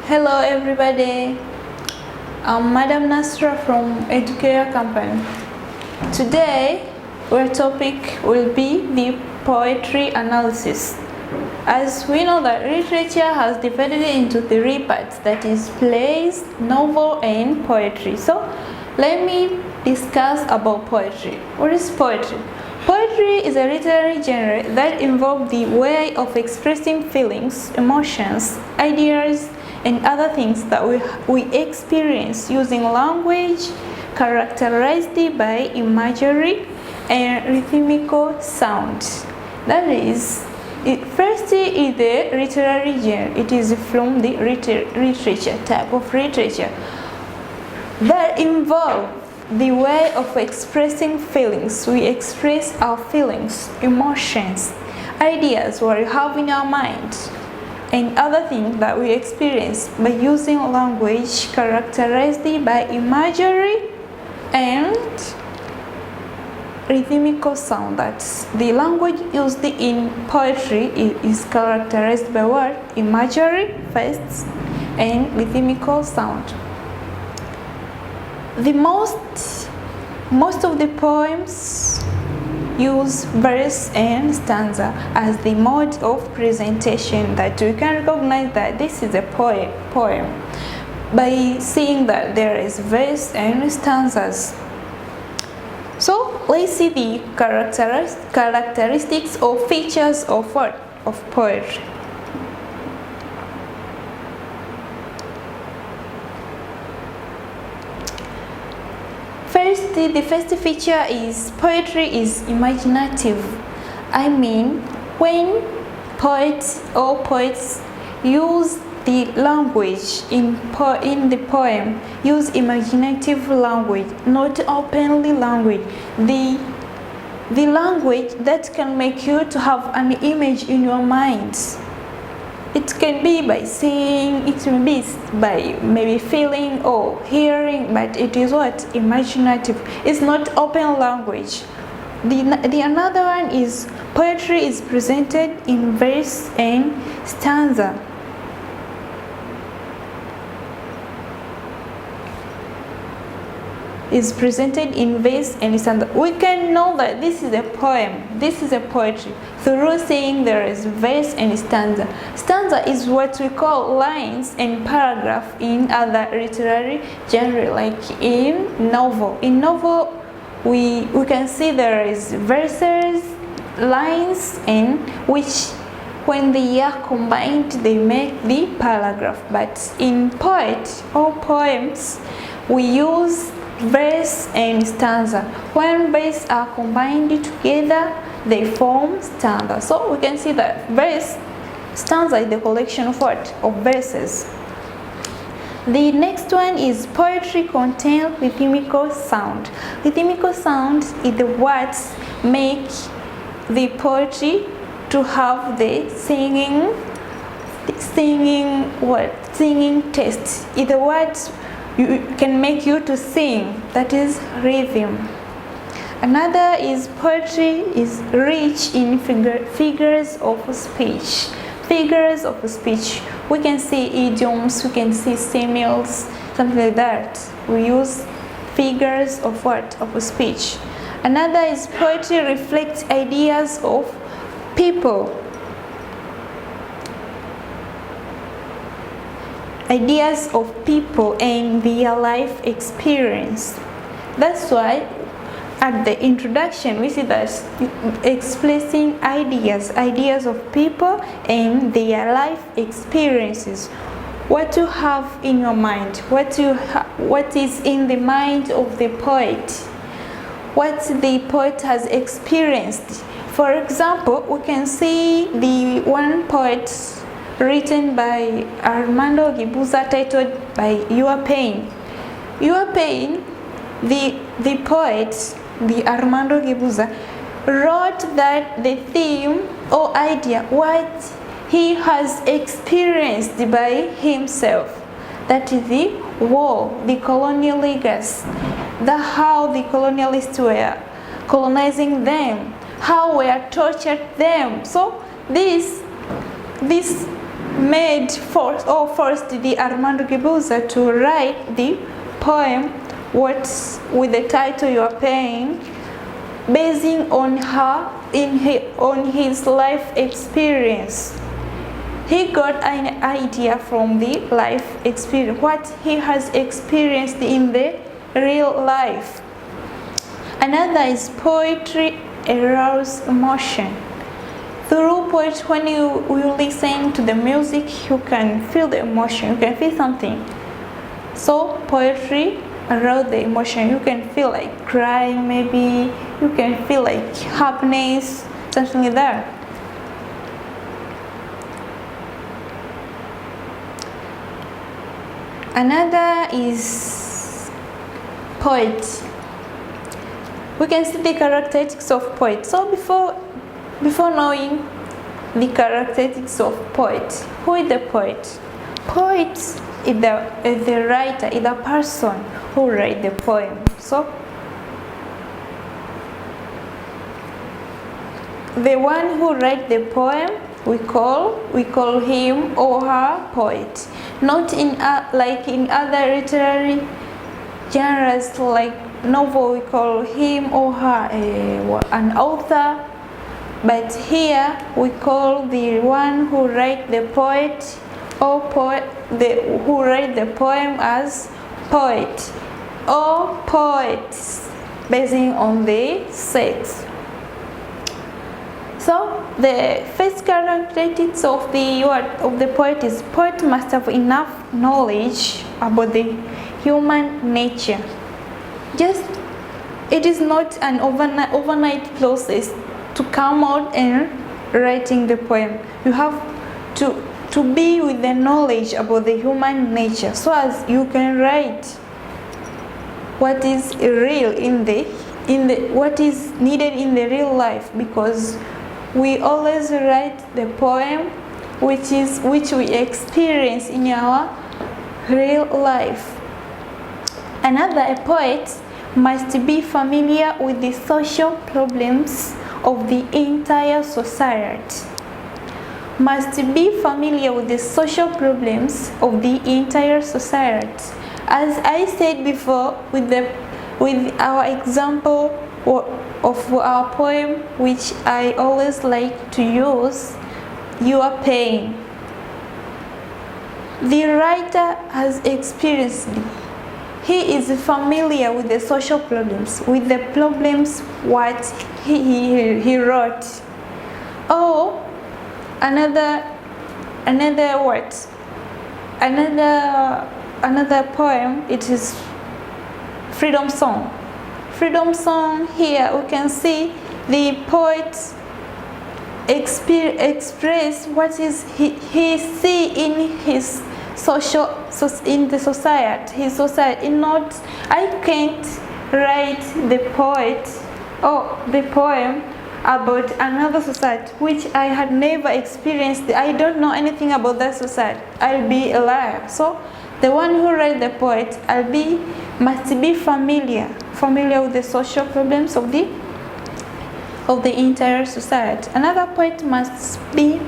Hello everybody, I'm Madam Nasra from Educare Company. Today our topic will be the poetry analysis. As we know that literature has divided into three parts, that is plays, novel and poetry. So let me discuss about poetry. What is poetry? Poetry is a literary genre that involves the way of expressing feelings, emotions, ideas, and other things that we experience using language characterized by imagery and rhythmical sound. That is, first is the literary genre. It is from the literature type of literature that involve the way of expressing feelings. We express our feelings, emotions, ideas what we have in our mind, and other things that we experience by using language characterized by imagery and rhythmical sound. That's the language used in poetry is characterized by what? Imagery first and rhythmical sound. The most of the poems use verse and stanza as the mode of presentation, that we can recognize that this is a poem by seeing that there is verse and stanzas. So let's see the characteristics or features of what? Of poetry. First, the first feature is poetry is imaginative. I mean, when poets use the language in the poem, use imaginative language, not openly language. The language that can make you to have an image in your mind. It can be by seeing, it may be by maybe feeling or hearing, but it is what? Imaginative. It's not open language. The another one is poetry is presented in verse and stanza. Is presented in verse and stanza. We can know that this is a poem, this is a poetry, through saying there is verse and stanza. Stanza is what we call lines and paragraph in other literary genre, like in novel. In novel, we can see there is verses, lines, and which when they are combined they make the paragraph. But in poems, we use verse and stanza. When verse are combined together, they form stanza. So we can see that stanza is the collection of what? Of verses. The next one is poetry contains rhythmical sound. Rhythmical sound is the words make the poetry to have the singing taste. Is the words you can make you to sing, that is rhythm. Another is poetry is rich in figures of speech. Figures of speech. We can see idioms, we can see similes, something like that. We use figures of what? Of speech. Another is poetry reflects ideas of people. Ideas of people and their life experience. That's why at the introduction we see that expressing ideas of people and their life experiences. What you have in your mind, what is in the mind of the poet, what the poet has experienced. For example, we can see the one poet written by Armando Guebuza titled by Your Pain. Your Pain, the poet, the Armando Guebuza, wrote that the theme or idea, what he has experienced by himself, that is the war, the colonial legacy, how the colonialists were colonizing them, how we are tortured them. So this forced the Armando Guebuza to write the poem "What's with the title You Are Paying," basing on his life experience. He got an idea from the life experience, what he has experienced in the real life. Another is poetry arouse emotion. Through poetry, when you listen to the music, you can feel the emotion, you can feel something. So poetry arouse the emotion. You can feel like crying, maybe you can feel like happiness, something like that. Another is poet. We can see the characteristics of poet. So before knowing the characteristics of poet, who is the poet? Poet is the writer, is the person who writes the poem. So the one who writes the poem, we call him or her poet. Not in like in other literary genres like novel, we call him or her an author. But here we call the one who writes the poet or who write the poem as poet or poets, basing on the sex. So the first characteristics of the poet is poet must have enough knowledge about the human nature. It is not an overnight process to come out and writing the poem. You have to be with the knowledge about the human nature, so as you can write what is real what is needed in the real life, because we always write the poem which we experience in our real life. A poet must be familiar with the social problems of the entire society. Must be familiar with the social problems of the entire society. As I said before, with our example of our poem, which I always like to use, You Are Paying. The writer has experienced it. He is familiar with the social problems, with the problems what he wrote. Oh, another poem, it is Freedom Song. Freedom Song, here we can see the poet express what is he see in his in the society, his society. I can't write the poet or the poem about another society which I had never experienced. I don't know anything about that society. I'll be a liar. So the one who writes the poet must be familiar with the social problems of the entire society. Another poet must be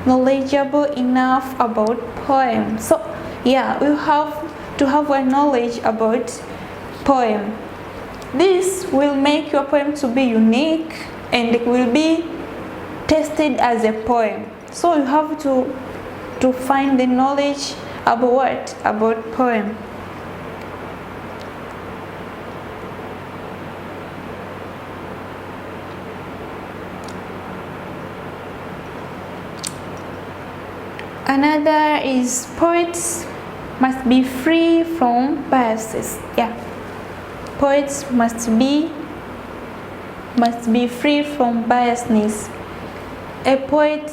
knowledgeable enough about poems. So yeah, we have to have a knowledge about poem. This will make your poem to be unique and it will be tested as a poem. So you have to find the knowledge about what? About poem. Another is poets must be free from biases. Yeah, poets must be free from biasness. A poet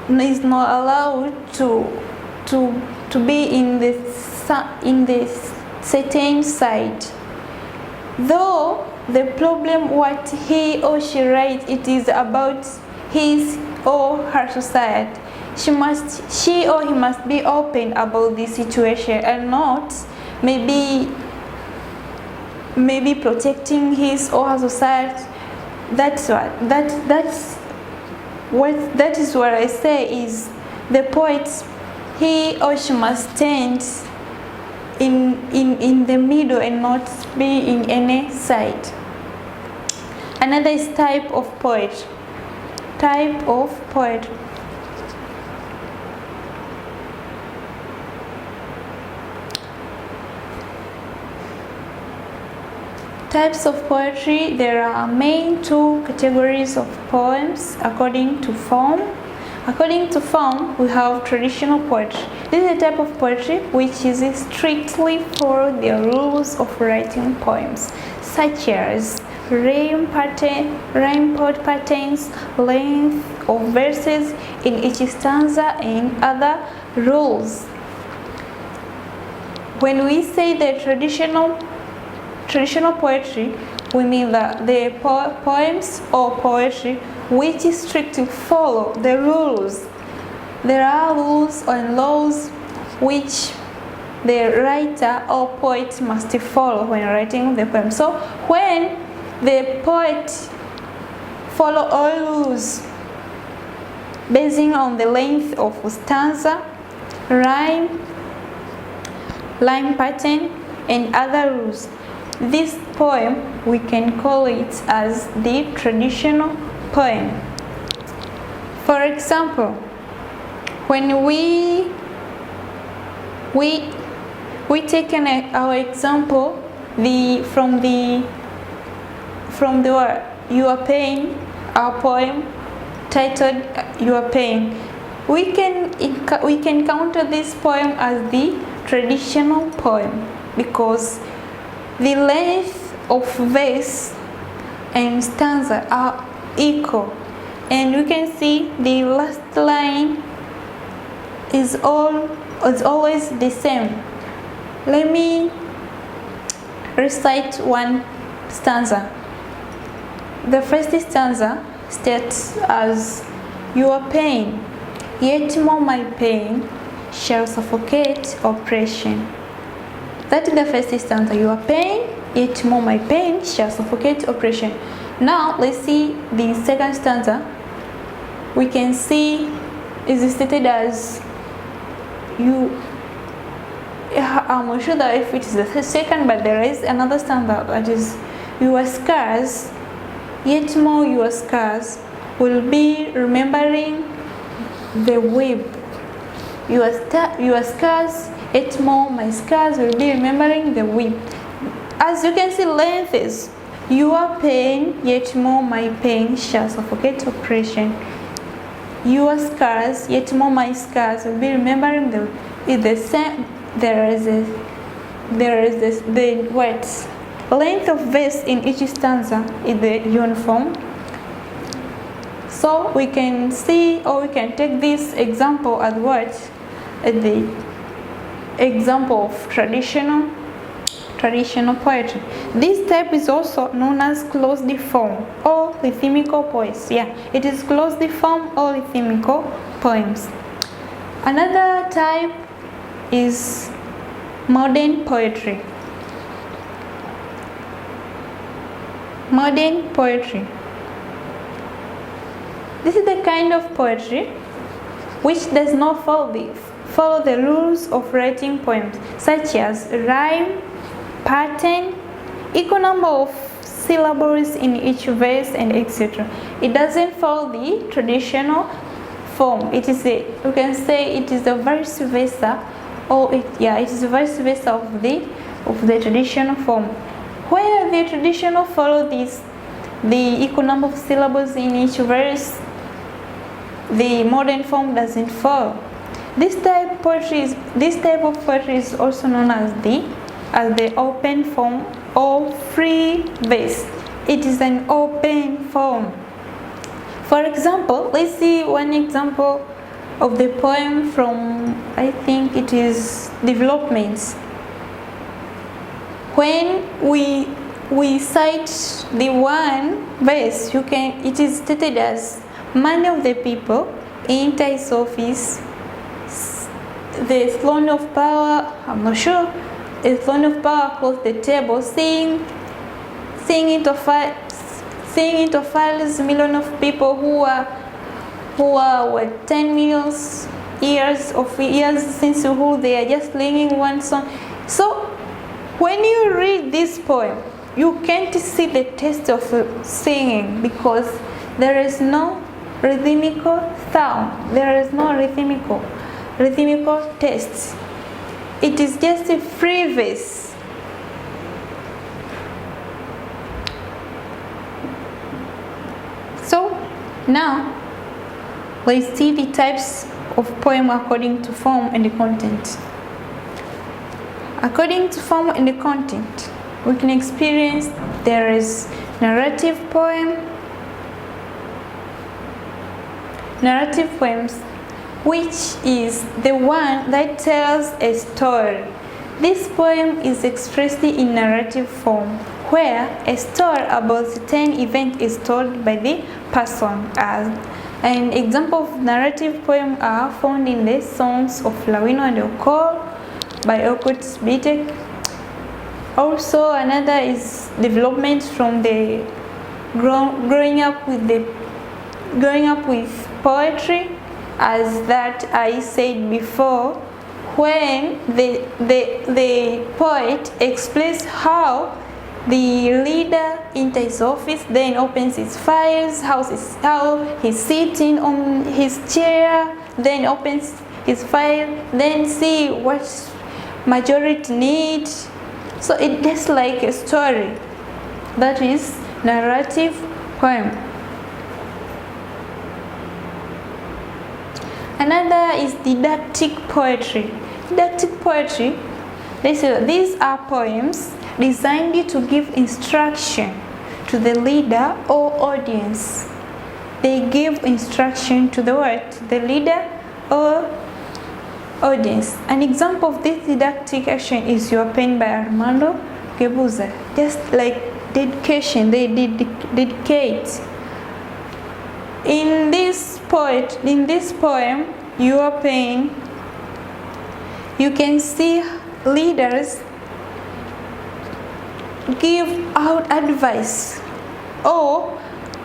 is not allowed to be in the certain side. Though the problem what he or she writes, it is about his or her society. She or he must be open about this situation and not maybe protecting his or her society. That is what I say is the poet, he or she must stand in the middle and not be in any side. Another is type of poetry. Type of poetry. Types of poetry, there are main two categories of poems according to form. According to form, we have traditional poetry. This is a type of poetry which is strictly follow the rules of writing poems, such as rhyme patterns, length of verses in each stanza, and other rules. When we say the traditional poetry, we mean that the poems or poetry which strictly follow the rules. There are rules and laws which the writer or poet must follow when writing the poem. So when the poet follow all rules basing on the length of stanza, rhyme pattern, and other rules, this poem we can call it as the traditional poem. For example, when we take our example from the Your Pain, our poem titled Your Pain, we can counter this poem as the traditional poem because the length of verse and stanza are equal, and we can see the last line is always the same. Let me recite one stanza. The first stanza states as your pain, yet more my pain shall suffocate oppression. That is the first stanza. Your pain, yet more my pain shall suffocate oppression. Now let's see the second stanza. We can see is stated as you. I'm not sure that if it is the second, but there is another stanza that is your scars, yet more your scars will be remembering the web. Your scars, yet more my scars will be remembering the weep. As you can see, length is your pain, yet more my pain shall suffocate oppression. Your scars, yet more my scars will be remembering the same. There is the words. Length of verse in each stanza is the uniform. So we can see, or we can take this example as what? The example of traditional poetry. This type is also known as closed form or rhythmical poems. Yeah, it is closed form or rhythmical poems. Another type is modern poetry. Modern poetry. This is the kind of poetry which does not follow the rules of writing poems, such as rhyme, pattern, equal number of syllables in each verse, and etc. It doesn't follow the traditional form. You can say it is the vice versa, or it is the vice versa of the traditional form. Where the traditional follow the equal number of syllables in each verse, the modern form doesn't follow. This type of poetry is also known as the open form or free verse. It is an open form. For example, let's see one example of the poem from, I think it is Developments. When we cite the one verse, it is stated as many of the people enter his office, the throne of power, I'm not sure, the throne of power across the table, seeing into files millions of people who are 10 millions years since who they are just learning one song. So when you read this poem, you can't see the taste of singing because there is no rhythmical sound. There is no rhythmical taste. It is just a free verse. So now let's see the types of poem according to form and the content. According to form and the content, we can experience there is narrative poem. Narrative poems, which is the one that tells a story. This poem is expressed in narrative form, where a story about certain event is told by the person. As an example of narrative poem are found in the songs of Lawino and Okol by didactic. Also, another is development from the growing up with poetry, as that I said before, when the poet explains how the leader enters his office, then opens his files, how he's sitting on his chair, then opens his file, then see what majority needs. So it's just like a story. That is narrative poem. Another is didactic poetry. Didactic poetry, these are poems designed to give instruction to the leader or audience. They give instruction to the leader or audience. An example of this didactic action is Your Pen by Armando Guebuza. Just like dedication, they dedicate. In this poem, Your Pen, you can see leaders give out advice. Or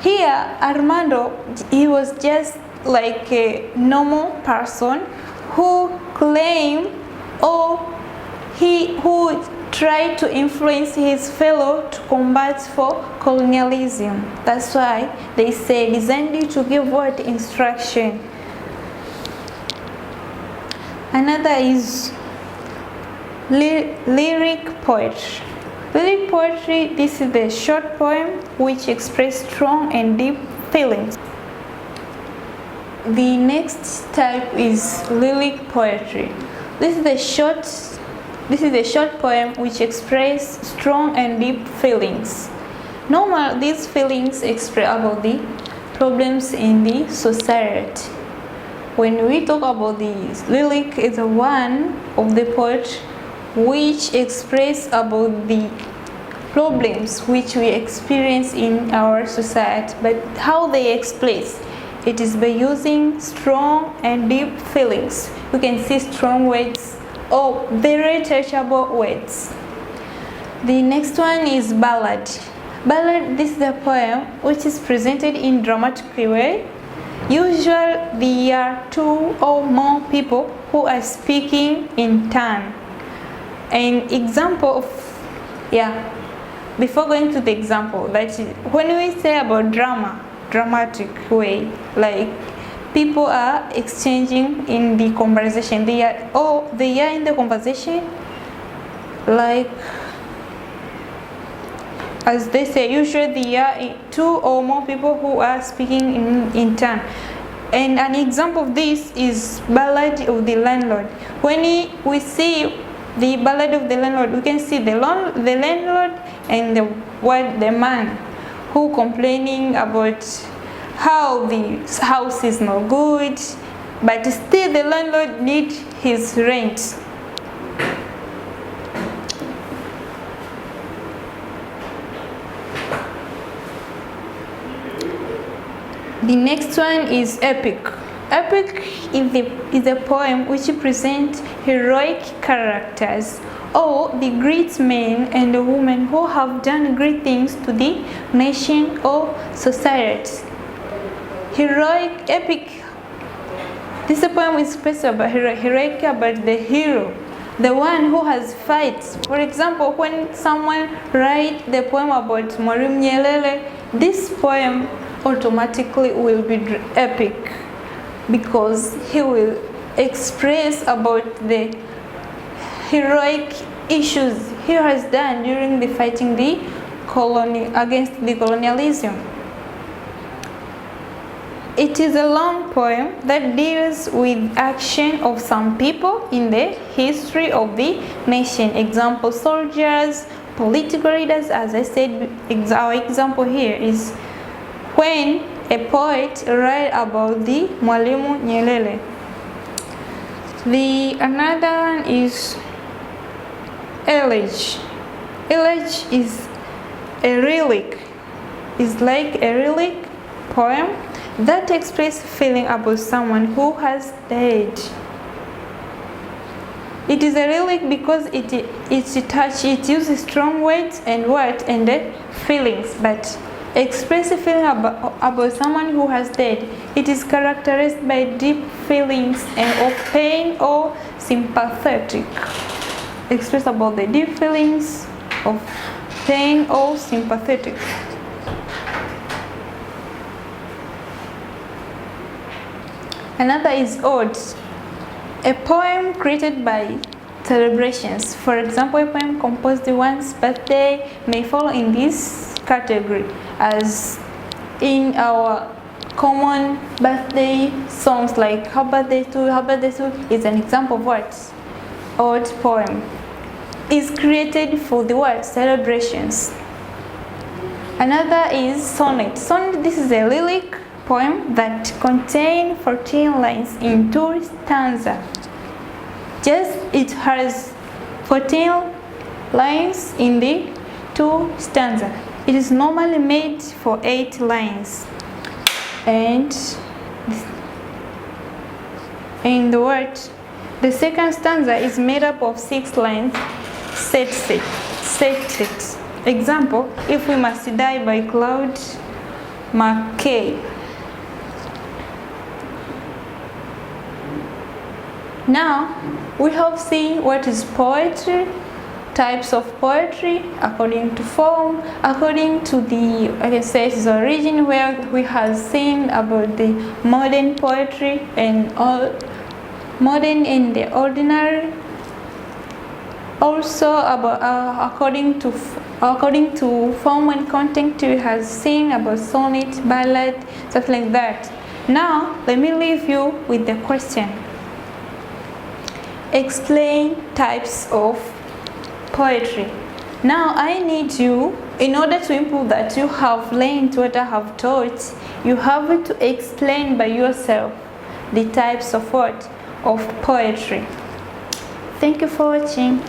here, Armando, he was just like a normal person who claimed or who tried to influence his fellow to combat for colonialism. That's why they say designed to give what instruction. Another is lyric poetry. Lyric poetry, this is the short poem which express strong and deep feelings. The next type is lyric poetry. This is a short poem which express strong and deep feelings. Normally, these feelings express about the problems in the society. When we talk about this, lyric is one of the poets which express about the problems which we experience in our society. But how they express? It is by using strong and deep feelings. You can see strong words or very touchable words. The next one is ballad. Ballad, this is a poem which is presented in dramatic way. Usually there are two or more people who are speaking in turn. An example of, before going to the example, that is, when we say about dramatic way, like people are exchanging in the conversation, they are in the conversation, like as they say, usually there are two or more people who are speaking in turn. And an example of this is Ballad of the Landlord. When we see the Ballad of the Landlord, we can see the landlord and the man who complaining about how the house is not good, but still the landlord needs his rent. The next one is epic. Epic is a poem which presents heroic characters or the great men and women who have done great things to the nation or society. Heroic epic This poem is expressed about heroic about the hero, the one who has fights. For example, when someone writes the poem about Mwalimu Nyerere, this poem automatically will be epic because he will express about the heroic issues he has done during the fighting against the colonialism. It is a long poem that deals with action of some people in the history of the nation. Example, soldiers, political leaders. As I said, our example here is when a poet writes about the Mwalimu Nyerere. The another one is elegy. Elegy is a relic. It's like a relic poem that expresses feeling about someone who has died. It is a relic because it uses strong words and feelings, but express a feeling about someone who has died. It is characterized by deep feelings and of pain or sympathetic. Express about the deep feelings of pain or sympathetic. Another is ode, a poem created by celebrations. For example, a poem composed one's birthday may fall in this category, as in our common birthday songs like Happy Birthday to You, Happy Birthday to You is an example of what? Ode poem. Is created for the word celebrations. Another is sonnet. Sonnet, this is a lyric poem that contains 14 lines in 2 stanzas. Just it has 14 lines in the 2 stanzas. It is normally made for 8 lines. And in the word, the second stanza is made up of 6 lines. Set. Example, If We Must Die by Claude McKay. Now, we have seen what is poetry, types of poetry, according to form, according to the, I can say, its origin, where we have seen about the modern poetry and all modern and the ordinary. Also, about according to form and content, we have seen about sonnet, ballad, stuff like that. Now, let me leave you with the question. Explain types of poetry. Now, I need you, in order to improve that you have learned what I have taught, you have to explain by yourself the types of what? Of poetry. Thank you for watching.